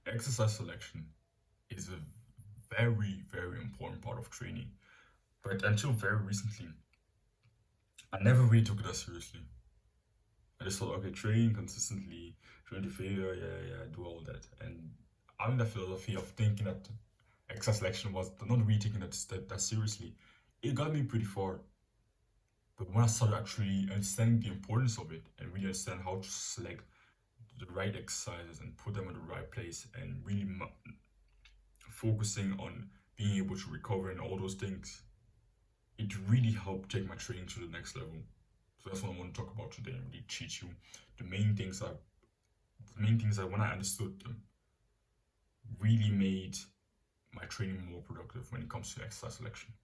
exercise selection is a very, very important part of training. But until very recently, I never really took it that seriously. I just thought, okay, train consistently, train to failure, yeah, yeah, do all that. And having that philosophy of thinking that exercise selection was not really taking that seriously, it got me pretty far. But when I started actually understanding the importance of it and really understand how to select the right exercises and put them in the right place and really focusing on being able to recover and all those things, it really helped take my training to the next level. So that's what I want to talk about today and really teach you the main things that when I understood them really made my training more productive when it comes to exercise selection.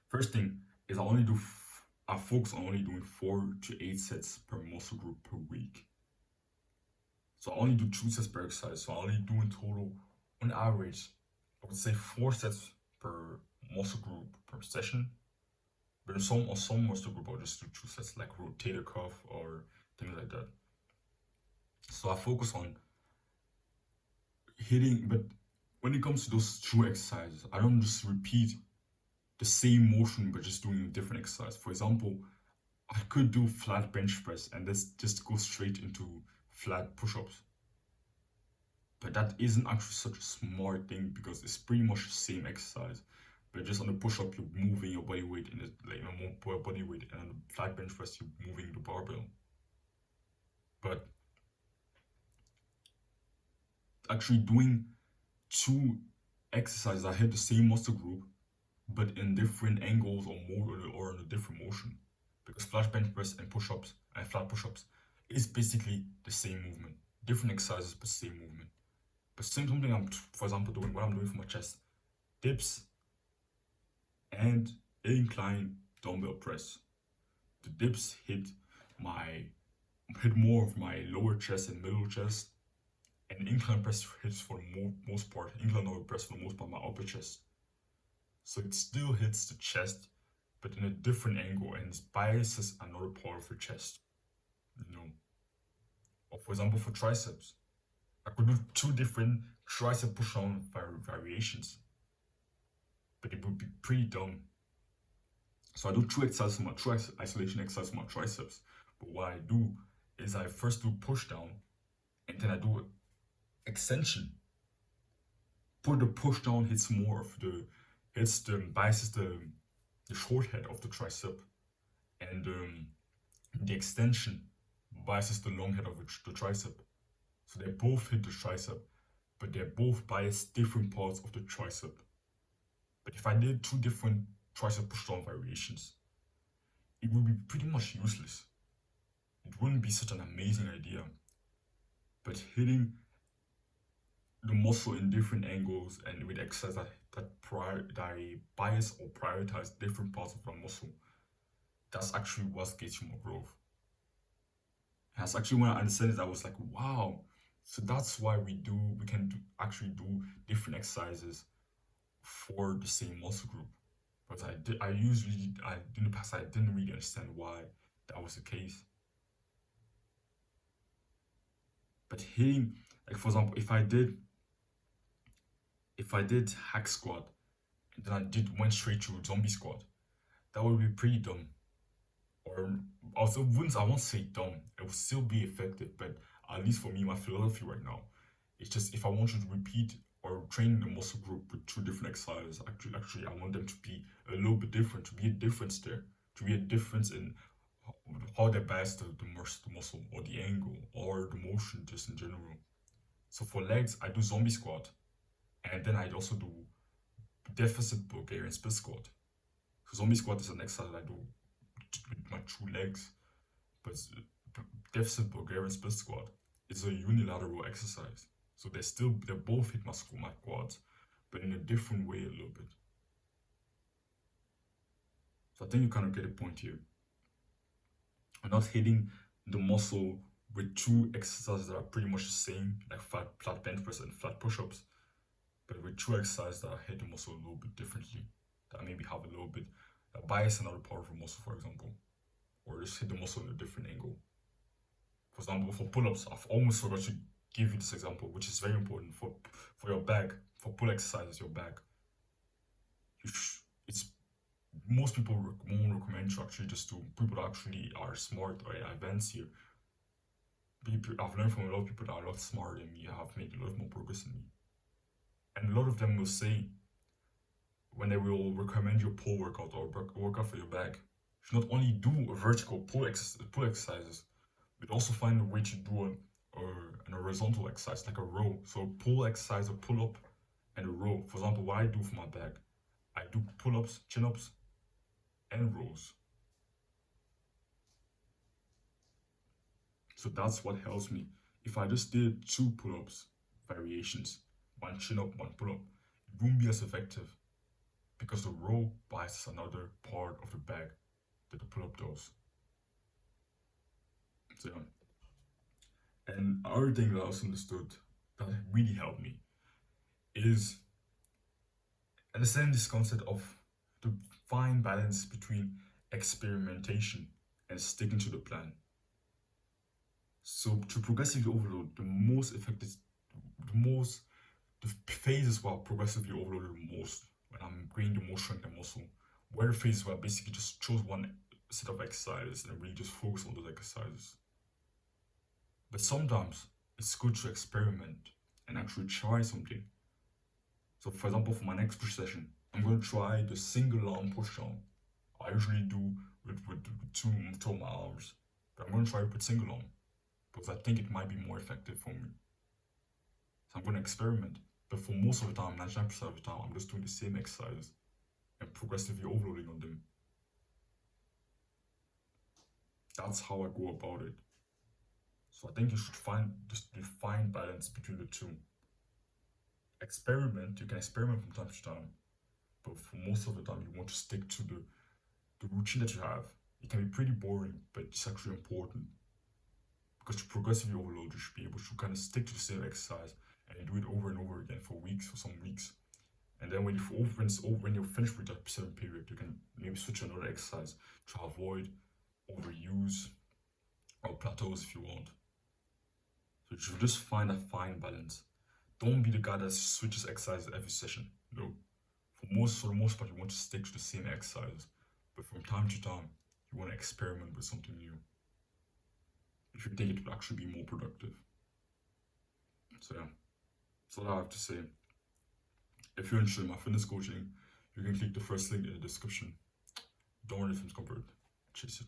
First thing is I focus on only doing 4 to 8 sets per muscle group per week. So I only do 2 sets per exercise. So I only do in total, on average, I would say 4 sets per muscle group per session. But on some muscle group, I'll just do 2 sets, like rotator cuff or things like that. So I focus on hitting, but when it comes to those two exercises, I don't just repeat the same motion but just doing a different exercise. For example, I could do flat bench press and this just go straight into flat push-ups. But that isn't actually such a smart thing because it's pretty much the same exercise. But just on the push-up, you're moving your body weight in it, like more body weight, and on the flat bench press, you're moving the barbell. But actually doing two exercises that hit the same muscle group but in different angles or more or in a different motion. Because flat bench press and push-ups and flat push-ups is basically the same movement. Different exercises but same movement. But same something I'm, for example, doing what I'm doing for my chest. Dips and incline dumbbell press. The dips hit more of my lower chest and middle chest, and incline press hits for the most part. Incline dumbbell press for the most part my upper chest. So it still hits the chest, but in a different angle, and it biases another part of your chest. You know, or for example, for triceps, I could do 2 different tricep push-down variations, but it would be pretty dumb. So I do 2 exercises for my isolation exercises for my triceps. But what I do is I first do push down, and then I do extension. Put the push down hits more of biases the short head of the tricep, and the extension biases the long head of the tricep. So they both hit the tricep, but they both bias different parts of the tricep. But if I did 2 different tricep push-down variations, it would be pretty much useless. It wouldn't be such an amazing idea. But hitting the muscle in different angles and with exercise that bias or prioritize different parts of the muscle, that's actually what gets you more growth. And that's actually when I understood it, I was like, wow. So that's why we can actually do different exercises for the same muscle group. But in the past, I didn't really understand why that was the case. But hitting, like for example, if I did hack squat, and then went straight to zombie squat, that would be pretty dumb. Or also, I won't say dumb. It would still be effective, but at least for me, my philosophy right now, it's just if I want you to repeat or train the muscle group with 2 different exercises, actually, I want them to be a little bit different, to be a difference there, to be a difference in how they bias the muscle or the angle or the motion just in general. So for legs, I do zombie squat, and then I also do deficit Bulgarian split squat. So zombie squat is an exercise I do with my 2 legs, but deficit Bulgarian split squat is a unilateral exercise. So they both hit my quads, but in a different way a little bit. So I think you kind of get the point here. I'm not hitting the muscle with 2 exercises that are pretty much the same, like flat bench press and flat push-ups, but with 2 exercises that hit the muscle a little bit differently, that maybe have a little bit bias another part of the muscle, for example, or just hit the muscle in a different angle. For example, for pull-ups, I've almost forgot to give you this example, which is very important for your back, for pull exercises, your back. It's most people won't recommend you actually just do people that actually are smart or advanced here. I've learned from a lot of people that are a lot smarter than me, have made a lot more progress than me. And a lot of them will say, when they will recommend you a pull workout or workout for your back, you should not only do a vertical pull exercises, but also find a way to do an horizontal exercise, like a row. So pull exercise, a pull up, and a row. For example, what I do for my back, I do pull ups, chin ups, and rows. So that's what helps me. If I just did 2 pull ups variations, 1 chin up, 1 pull up, it won't be as effective because the row bites another part of the back that the pull up does. So, yeah. And another thing that I also understood that really helped me is understanding this concept of the fine balance between experimentation and sticking to the plan. So to progressively overload, the phases where I progressively overloaded the most, when I'm gaining the most strength and muscle, were the phases where I basically just chose one set of exercises and really just focus on those exercises. But sometimes it's good to experiment and actually try something. So for example, for my next push session, I'm going to try the single arm push down. I usually do with two of my arms, but I'm going to try it with single arm because I think it might be more effective for me. So I'm going to experiment, but for most of the time, 99% of the time, I'm just doing the same exercises and progressively overloading on them. That's how I go about it. So I think you should find just the fine balance between the two. You can experiment from time to time, but for most of the time, you want to stick to the routine that you have. It can be pretty boring, but it's actually important because to progressively overload, you should be able to kind of stick to the same exercise and do it over and over again for some weeks. And then when you're finished with that certain period, you can maybe switch to another exercise to avoid overuse or plateaus if you want. So you should just find that fine balance. Don't be the guy that switches exercises every session. No. For the most part, you want to stick to the same exercise. But from time to time, you want to experiment with something new. If you think it will actually be more productive. So yeah, that's all I have to say. If you're interested in my fitness coaching, you can click the first link in the description. Don't worry if it's covered. Chase it.